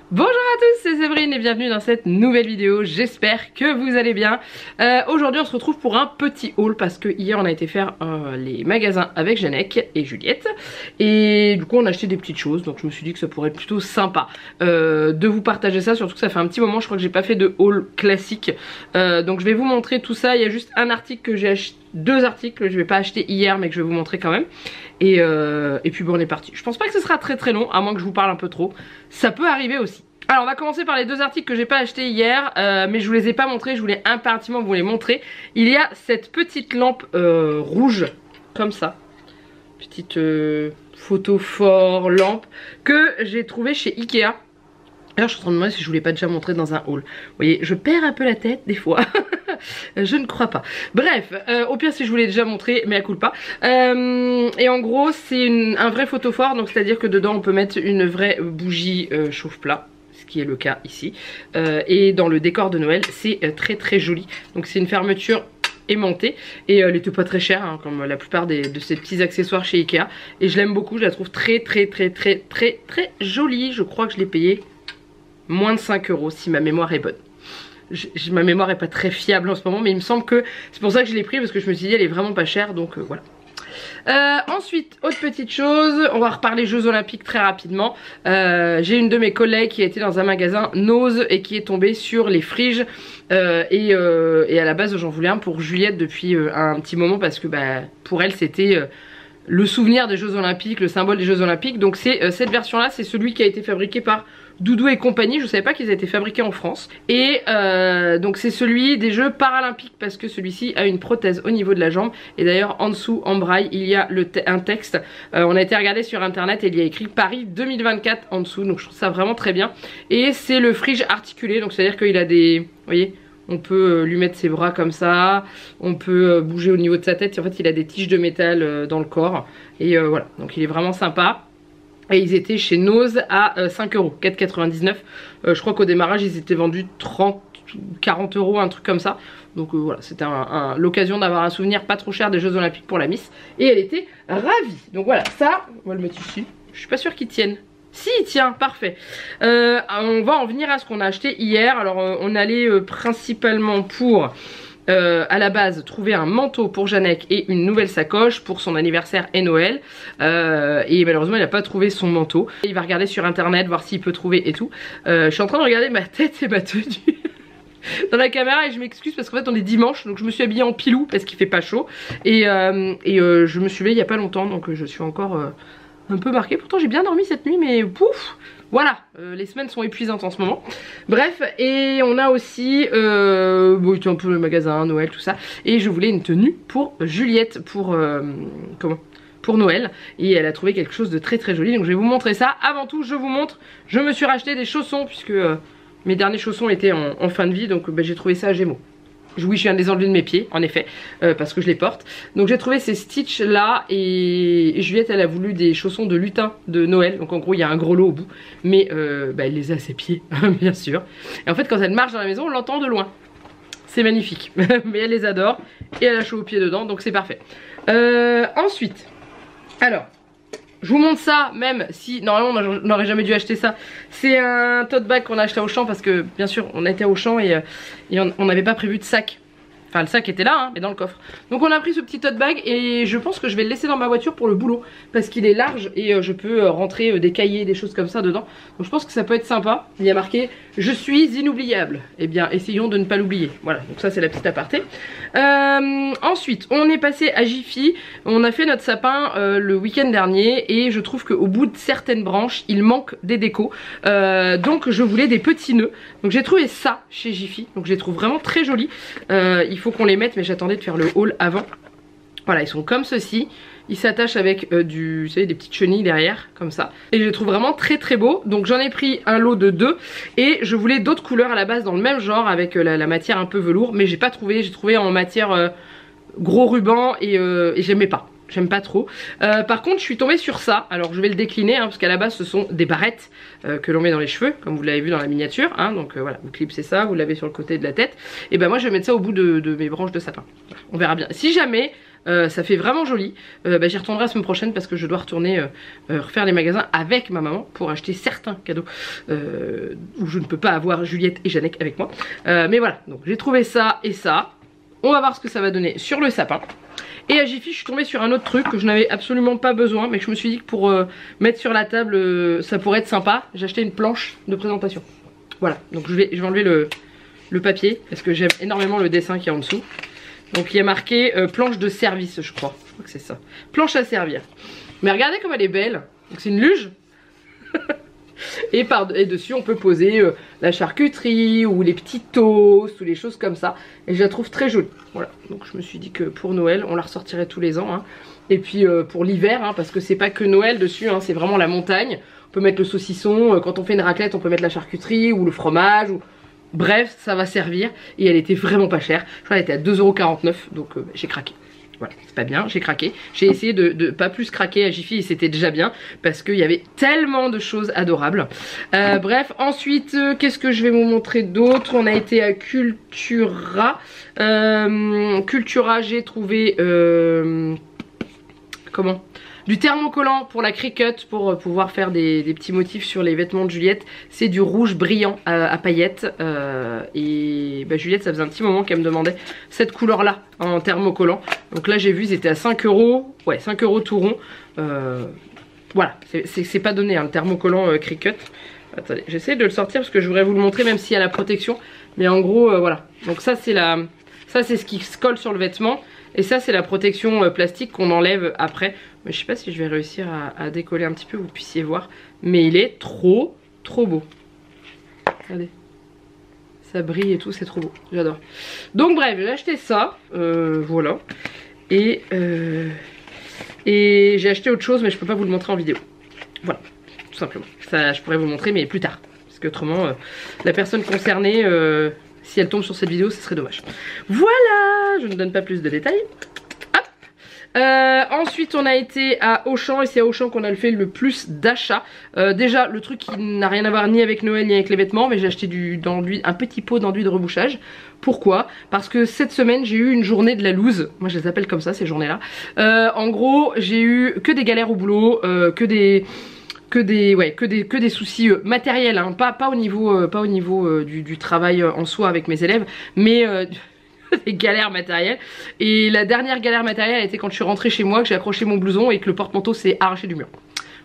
Bonjour à tous, c'est Séverine et bienvenue dans cette nouvelle vidéo, j'espère que vous allez bien. Aujourd'hui on se retrouve pour un petit haul parce que hier on a été faire les magasins avec Jeannec et Juliette. Et du coup on a acheté des petites choses, donc je me suis dit que ça pourrait être plutôt sympa de vous partager ça, surtout que ça fait un petit moment je crois que j'ai pas fait de haul classique. Donc je vais vous montrer tout ça, il y a juste un article que j'ai acheté, deux articles que je vais pas acheter hier mais que je vais vous montrer quand même. Et puis bon on est parti. Je pense pas que ce sera très long, à moins que je vous parle un peu trop. Ça peut arriver aussi. Alors on va commencer par les deux articles que j'ai pas acheté hier, mais je vous les ai pas montrés, je voulais impérativement vous les montrer. Il y a cette petite lampe rouge, comme ça. Petite photophore lampe que j'ai trouvée chez Ikea. Alors je suis en train de me demander si je vous l'ai pas déjà montré dans un haul. Vous voyez, je perds un peu la tête des fois. Je ne crois pas. Bref, au pire si je vous l'ai déjà montré, mais à coup pas. Et en gros c'est un vrai photophore, donc c'est à dire que dedans on peut mettre une vraie bougie chauffe-plat, ce qui est le cas ici. Et dans le décor de Noël c'est très joli. Donc c'est une fermeture aimantée et elle était pas très chère hein, comme la plupart de ces petits accessoires chez Ikea. Et je l'aime beaucoup, je la trouve très jolie. Je crois que je l'ai payée moins de 5 € si ma mémoire est bonne. Ma mémoire est pas très fiable en ce moment, mais il me semble que c'est pour ça que je l'ai pris, parce que je me suis dit elle est vraiment pas chère, donc voilà. Ensuite, autre petite chose, on va reparler Jeux Olympiques très rapidement. J'ai une de mes collègues qui a été dans un magasin Nose et qui est tombée sur les friges et à la base j'en voulais un pour Juliette depuis un petit moment, parce que bah, pour elle c'était le souvenir des Jeux Olympiques, le symbole des Jeux Olympiques. Donc c'est cette version là, c'est celui qui a été fabriqué par Doudou et compagnie. Je savais pas qu'ils étaient fabriqués en France. Et donc c'est celui des Jeux Paralympiques, parce que celui-ci a une prothèse au niveau de la jambe. Et d'ailleurs en dessous en braille il y a un texte. On a été regarder sur internet et il y a écrit Paris 2024 en dessous. Donc je trouve ça vraiment très bien. Et c'est le frige articulé, donc c'est à dire qu'il a des, vous voyez, on peut lui mettre ses bras comme ça, on peut bouger au niveau de sa tête. En fait il a des tiges de métal dans le corps. Et voilà, donc il est vraiment sympa. Et ils étaient chez Nose à 5 €, 4,99 €. Je crois qu'au démarrage ils étaient vendus 30, 40 €, un truc comme ça. Donc voilà, c'était l'occasion d'avoir un souvenir pas trop cher des Jeux Olympiques pour la Miss. Et elle était ravie. Donc voilà, ça, on va le mettre ici. Je suis pas sûre qu'il tienne. Si, il tient, parfait. On va en venir à ce qu'on a acheté hier. Alors on allait principalement pour... à la base trouver un manteau pour Jeannec et une nouvelle sacoche pour son anniversaire et Noël, et malheureusement il n'a pas trouvé son manteau. Il va regarder sur internet voir s'il peut trouver et tout. Je suis en train de regarder ma tête et ma tenue dans la caméra et je m'excuse parce qu'en fait on est dimanche, donc je me suis habillée en pilou parce qu'il fait pas chaud et je me suis levée il y a pas longtemps, donc je suis encore un peu marquée. Pourtant j'ai bien dormi cette nuit, mais pouf. Voilà, les semaines sont épuisantes en ce moment. Bref, et on a aussi bon, un peu le magasin, Noël, tout ça. Et je voulais une tenue pour Juliette, pour Noël. Et elle a trouvé quelque chose de très joli, donc je vais vous montrer ça. Avant tout, je vous montre, je me suis racheté des chaussons, puisque mes derniers chaussons étaient en fin de vie, donc j'ai trouvé ça à Gémeaux. Oui, je viens de les enlever de mes pieds, en effet, parce que je les porte. Donc j'ai trouvé ces Stitch là, et Juliette elle a voulu des chaussons de lutin de Noël. Donc en gros il y a un gros lot au bout, mais elle les a à ses pieds, bien sûr. Et en fait quand elle marche dans la maison on l'entend de loin. C'est magnifique, mais elle les adore, et elle a chaud aux pieds dedans, donc c'est parfait. Ensuite, alors... je vous montre ça, même si normalement on n'aurait jamais dû acheter ça. C'est un tote bag qu'on a acheté à Auchan, parce que bien sûr on était à Auchan et on n'avait pas prévu de sac. Enfin le sac était là hein, mais dans le coffre. Donc on a pris ce petit tote bag et je pense que je vais le laisser dans ma voiture pour le boulot, parce qu'il est large et je peux rentrer des cahiers, des choses comme ça dedans. Donc je pense que ça peut être sympa. Il y a marqué « Je suis inoubliable ». Eh bien essayons de ne pas l'oublier. Voilà, donc ça c'est la petite aparté. Ensuite on est passé à Jiffy. On a fait notre sapin le week-end dernier et je trouve qu'au bout de certaines branches il manque des décos. Donc je voulais des petits nœuds. Donc j'ai trouvé ça chez Jiffy. Donc je les trouve vraiment très jolis. Il faut qu'on les mette, mais j'attendais de faire le haul avant. Voilà, ils sont comme ceci. Ils s'attachent avec vous savez, des petites chenilles derrière, comme ça. Et je les trouve vraiment très beaux. Donc j'en ai pris un lot de 2. Et je voulais d'autres couleurs à la base dans le même genre, avec la matière un peu velours. Mais j'ai pas trouvé, j'ai trouvé en matière gros ruban et j'aimais pas. J'aime pas trop. Par contre je suis tombée sur ça. Alors je vais le décliner hein, parce qu'à la base ce sont des barrettes que l'on met dans les cheveux, comme vous l'avez vu dans la miniature hein. Donc voilà, vous clipsez ça, vous l'avez sur le côté de la tête. Et ben moi je vais mettre ça au bout de mes branches de sapin. On verra bien. Si jamais ça fait vraiment joli. J'y retournerai la semaine prochaine parce que je dois retourner refaire les magasins avec ma maman pour acheter certains cadeaux où je ne peux pas avoir Juliette et Jannek avec moi. Mais voilà, donc j'ai trouvé ça et ça. On va voir ce que ça va donner sur le sapin. Et à Jiffy, je suis tombée sur un autre truc que je n'avais absolument pas besoin, mais que je me suis dit que pour mettre sur la table, ça pourrait être sympa. J'ai acheté une planche de présentation. Voilà, donc je vais enlever le papier parce que j'aime énormément le dessin qui est en dessous. Donc il y a marqué planche de service, je crois que c'est ça. Planche à servir. Mais regardez comme elle est belle. Donc c'est une luge. Et dessus on peut poser la charcuterie ou les petits toasts ou les choses comme ça. Et je la trouve très jolie. Voilà, donc je me suis dit que pour Noël on la ressortirait tous les ans. Hein. Et puis pour l'hiver, hein, parce que c'est pas que Noël dessus, hein, c'est vraiment la montagne. On peut mettre le saucisson, quand on fait une raclette on peut mettre la charcuterie ou le fromage. Bref, ça va servir. Et elle était vraiment pas chère. Je crois qu'elle était à 2,49 €, donc j'ai craqué. Voilà, c'est pas bien, j'ai craqué. J'ai essayé de pas plus craquer à Jiffy et c'était déjà bien parce qu'il y avait tellement de choses adorables. Bref, ensuite, qu'est-ce que je vais vous montrer d'autre? On a été à Cultura. Cultura, j'ai trouvé... comment? Du thermocollant pour la Cricut pour pouvoir faire des petits motifs sur les vêtements de Juliette. C'est du rouge brillant à paillettes. Et Juliette, ça faisait un petit moment qu'elle me demandait cette couleur là en thermocollant. Donc là j'ai vu, c'était à 5 €. Ouais, 5 € tout rond. Voilà, c'est pas donné hein, le thermocollant Cricut. Attendez, j'essaie de le sortir parce que je voudrais vous le montrer même s'il y a la protection. Mais en gros, voilà. Donc ça c'est ce qui se colle sur le vêtement. Et ça c'est la protection plastique qu'on enlève après. Mais je sais pas si je vais réussir à décoller un petit peu, vous puissiez voir. Mais il est trop beau. Regardez. Ça brille et tout, c'est trop beau. J'adore. Donc bref, j'ai acheté ça. Voilà. Et j'ai acheté autre chose mais je peux pas vous le montrer en vidéo. Voilà, tout simplement. Ça je pourrais vous le montrer mais plus tard. Parce que autrement, la personne concernée... si elle tombe sur cette vidéo, ce serait dommage. Voilà, je ne donne pas plus de détails. Hop. Ensuite, on a été à Auchan et c'est à Auchan qu'on a fait le plus d'achats. Déjà, le truc qui n'a rien à voir ni avec Noël ni avec les vêtements, mais j'ai acheté un petit pot d'enduit de rebouchage. Pourquoi? Parce que cette semaine, j'ai eu une journée de la loose. Moi, je les appelle comme ça, ces journées-là. En gros, j'ai eu que des galères au boulot, que des soucis matériels, hein, pas au niveau du travail en soi avec mes élèves, mais des galères matérielles. Et la dernière galère matérielle a été quand je suis rentrée chez moi, que j'ai accroché mon blouson et que le porte-manteau s'est arraché du mur.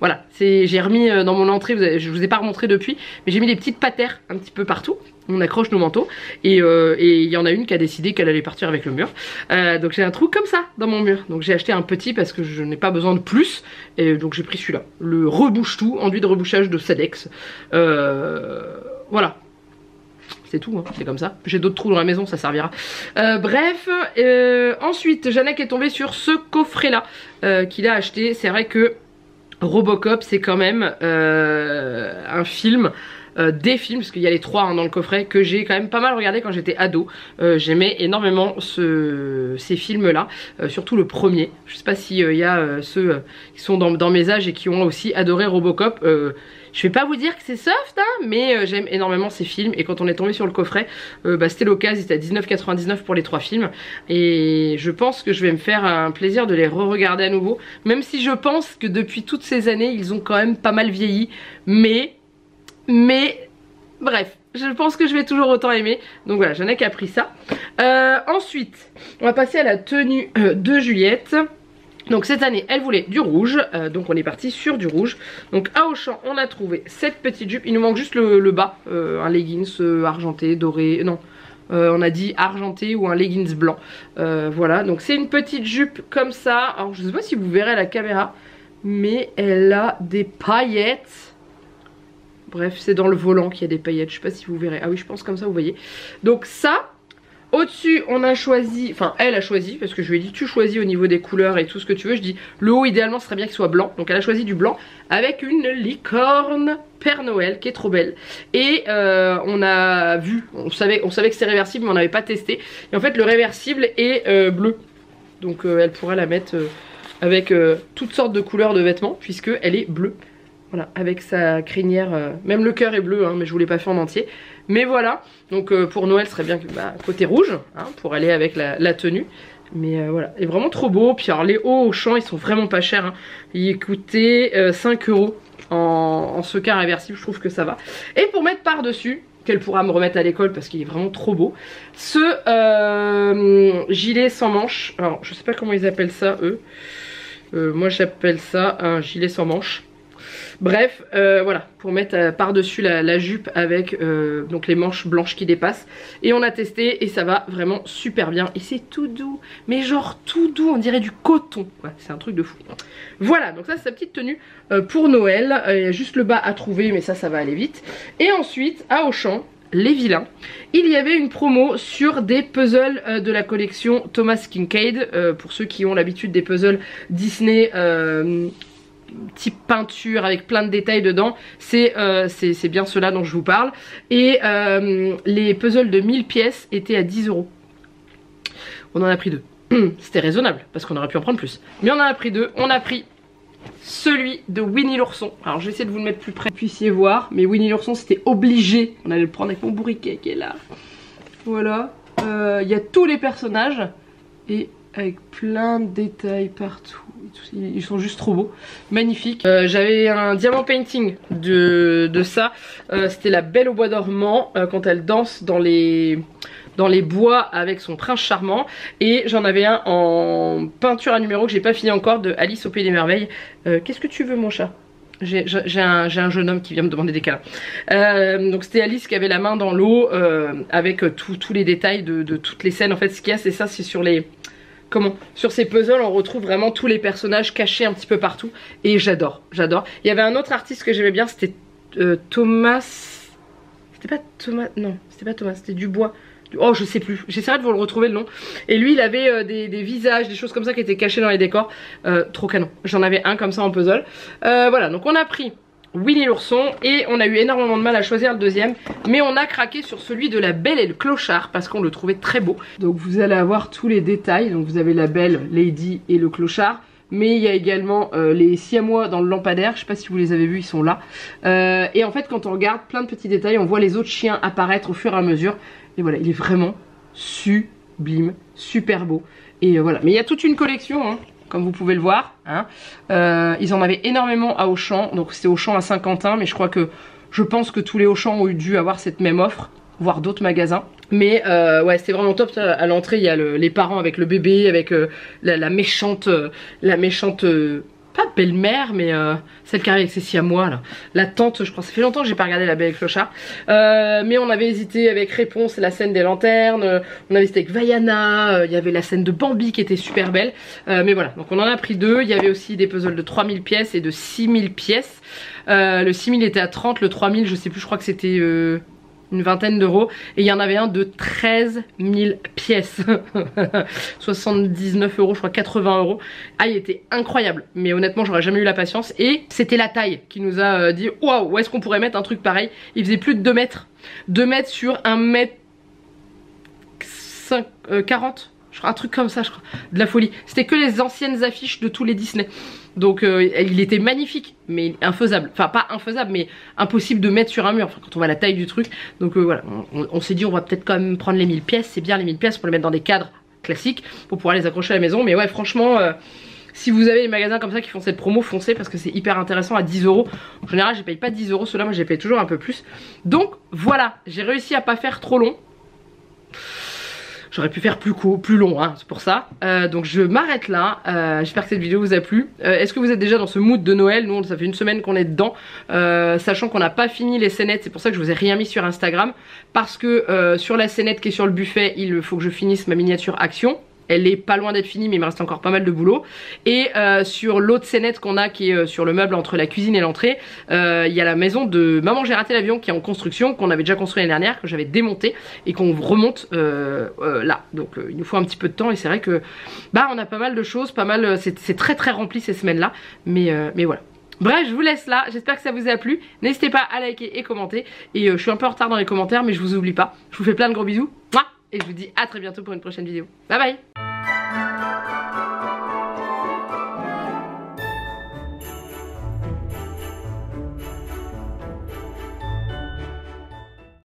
Voilà, j'ai remis dans mon entrée, je vous ai pas remontré depuis, mais j'ai mis des petites patères un petit peu partout. On accroche nos manteaux et il y en a une qui a décidé qu'elle allait partir avec le mur. Donc j'ai un trou comme ça dans mon mur. Donc j'ai acheté un petit parce que je n'ai pas besoin de plus. Et donc j'ai pris celui-là. Le rebouche-tout, enduit de rebouchage de Sadex. Voilà. C'est tout, hein, c'est comme ça. J'ai d'autres trous dans la maison, ça servira. Bref, ensuite, Jannek est tombée sur ce coffret-là qu'il a acheté. C'est vrai que Robocop, c'est quand même un film... des films, parce qu'il y a les 3 hein, dans le coffret, que j'ai quand même pas mal regardé quand j'étais ado. J'aimais énormément ces films là, surtout le premier. Je sais pas s'il y a ceux qui sont dans mes âges et qui ont aussi adoré Robocop. Je vais pas vous dire que c'est soft hein, mais j'aime énormément ces films. Et quand on est tombé sur le coffret, c'était l'occasion, c'était à 19,99 pour les 3 films. Et je pense que je vais me faire un plaisir de les re-regarder à nouveau, même si je pense que depuis toutes ces années ils ont quand même pas mal vieilli. Mais bref, je pense que je vais toujours autant aimer. Donc voilà, j'en ai qu'à pris ça. Ensuite, on va passer à la tenue de Juliette. Donc cette année, elle voulait du rouge. Donc on est parti sur du rouge. Donc à Auchan, on a trouvé cette petite jupe. Il nous manque juste le bas. Un leggings argenté, doré. Non, on a dit argenté ou un leggings blanc. Voilà, donc c'est une petite jupe comme ça. Alors je sais pas si vous verrez à la caméra, mais elle a des paillettes. Bref, c'est dans le volant qu'il y a des paillettes, je sais pas si vous verrez. Ah oui, je pense comme ça, vous voyez. Donc ça, au-dessus, on a choisi, enfin elle a choisi, parce que je lui ai dit tu choisis au niveau des couleurs et tout ce que tu veux. Je dis le haut idéalement ce serait bien qu'il soit blanc. Donc elle a choisi du blanc avec une licorne Père Noël qui est trop belle. Et on a vu, on savait que c'était réversible mais on n'avait pas testé. Et en fait le réversible est bleu. Donc elle pourra la mettre avec toutes sortes de couleurs de vêtements puisque elle est bleue. Voilà, avec sa crinière, même le cœur est bleu, hein, mais je vous l'ai pas fait en entier. Mais voilà, donc pour Noël, ce serait bien que côté rouge, hein, pour aller avec la tenue. Mais voilà, il est vraiment trop beau. Puis alors les hauts au champ, ils sont vraiment pas chers, hein. Ils coûtaient 5 € en sequin réversible, je trouve que ça va. Et pour mettre par dessus, qu'elle pourra me remettre à l'école parce qu'il est vraiment trop beau, ce gilet sans manches. Alors je sais pas comment ils appellent ça eux, moi j'appelle ça un gilet sans manches. Bref, voilà, pour mettre par-dessus la jupe avec donc les manches blanches qui dépassent. Et on a testé et ça va vraiment super bien. Et c'est tout doux, mais genre tout doux, on dirait du coton. Ouais, c'est un truc de fou. Voilà, donc ça c'est sa petite tenue pour Noël. Il y a juste le bas à trouver, mais ça va aller vite. Et ensuite, à Auchan, les vilains, il y avait une promo sur des puzzles de la collection Thomas Kinkade. Pour ceux qui ont l'habitude des puzzles Disney type peinture avec plein de détails dedans, c'est bien cela dont je vous parle. Et les puzzles de 1000 pièces étaient à 10 €. On en a pris 2. C'était raisonnable parce qu'on aurait pu en prendre plus, mais on en a pris 2. On a pris celui de Winnie l'ourson. Alors je vais essayer de vous le mettre plus près que vous puissiez voir, mais Winnie l'ourson c'était obligé, on allait le prendre avec mon bourriquet qui est là. Voilà, il y a tous les personnages et avec plein de détails partout. Ils sont juste trop beaux, magnifiques. J'avais un diamant painting de ça. C'était la Belle au bois dormant quand elle danse dans les bois avec son prince charmant. Et j'en avais un en peinture à numéro que j'ai pas fini encore, de Alice au pays des merveilles. Qu'est-ce que tu veux mon chat? J'ai un jeune homme qui vient me demander des câlins. Donc c'était Alice qui avait la main dans l'eau avec tous les détails de toutes les scènes. En fait ce qu'il y a c'est ça, c'est sur les... Sur ces puzzles on retrouve vraiment tous les personnages cachés un petit peu partout. Et j'adore. Il y avait un autre artiste que j'aimais bien, c'était Thomas... C'était pas Thomas... Non, c'était pas Thomas, c'était Dubois. Oh je sais plus, j'essaierai de vous le retrouver le nom. Et lui il avait des visages, des choses comme ça qui étaient cachées dans les décors. Trop canon, j'en avais un comme ça en puzzle. Voilà, donc on a pris Winnie l'ourson et on a eu énormément de mal à choisir le deuxième, mais on a craqué sur celui de la Belle et le clochard parce qu'on le trouvait très beau. Donc vous allez avoir tous les détails, donc vous avez la Belle, Lady et le clochard. Mais il y a également les siamois dans le lampadaire, je sais pas si vous les avez vus, ils sont là. Et en fait quand on regarde plein de petits détails, on voit les autres chiens apparaître au fur et à mesure. Et voilà, il est vraiment sublime, super beau. Et voilà, mais il y a toute une collection, hein, comme vous pouvez le voir. Hein. Ils en avaient énormément à Auchan, donc c'était Auchan à Saint-Quentin, mais je pense que tous les Auchan ont dû avoir cette même offre, voire d'autres magasins. Mais ouais, c'était vraiment top. À l'entrée, il y a les parents avec le bébé, avec la méchante, pas belle-mère, mais celle qui arrive avec ses siamois là. La tante, je crois, ça fait longtemps que j'ai pas regardé la Belle et le clochard. Mais on avait hésité avec Réponse, la scène des lanternes. On avait hésité avec Vaiana. Il y avait la scène de Bambi qui était super belle. Mais voilà, donc on en a pris 2. Il y avait aussi des puzzles de 3000 pièces et de 6000 pièces. Le 6000 était à 30, le 3000 je sais plus, je crois que c'était... une vingtaine d'euros. Et il y en avait un de 13 000 pièces. 79 €, je crois 80 €. Ah, il était incroyable. Mais honnêtement, j'aurais jamais eu la patience. Et c'était la taille qui nous a dit waouh, où est-ce qu'on pourrait mettre un truc pareil. Il faisait plus de 2 mètres. 2 mètres sur 1 mètre 40. Je crois, un truc comme ça, je crois. De la folie. C'était que les anciennes affiches de tous les Disney. Donc il était magnifique, mais infaisable. Enfin pas infaisable, mais impossible de mettre sur un mur, enfin, quand on voit la taille du truc. Donc voilà, on s'est dit on va peut-être quand même prendre les 1000 pièces. C'est bien les 1000 pièces pour les mettre dans des cadres classiques, pour pouvoir les accrocher à la maison. Mais ouais, franchement, si vous avez des magasins comme ça qui font cette promo, foncez parce que c'est hyper intéressant à 10 €. En général, je paye pas 10 €, ceux-là, moi je les paye toujours un peu plus. Donc voilà, j'ai réussi à pas faire trop long. J'aurais pu faire plus long, hein, c'est pour ça. Donc je m'arrête là. J'espère que cette vidéo vous a plu. Est-ce que vous êtes déjà dans ce mood de Noël? Nous, ça fait une semaine qu'on est dedans. Sachant qu'on n'a pas fini les scénettes. C'est pour ça que je vous ai rien mis sur Instagram. Parce que sur la scénette qui est sur le buffet, il faut que je finisse ma miniature action. Elle est pas loin d'être finie, mais il me reste encore pas mal de boulot. Et sur l'autre scénette qu'on a, qui est sur le meuble entre la cuisine et l'entrée, il y a la maison de Maman j'ai raté l'avion qui est en construction, qu'on avait déjà construit l'année dernière, que j'avais démonté et qu'on remonte là. Donc il nous faut un petit peu de temps et c'est vrai que bah on a pas mal de choses, c'est très très rempli ces semaines-là, mais voilà. Bref, je vous laisse là, j'espère que ça vous a plu. N'hésitez pas à liker et commenter. Et je suis un peu en retard dans les commentaires, mais je vous oublie pas. Je vous fais plein de gros bisous. Et je vous dis à très bientôt pour une prochaine vidéo. Bye bye.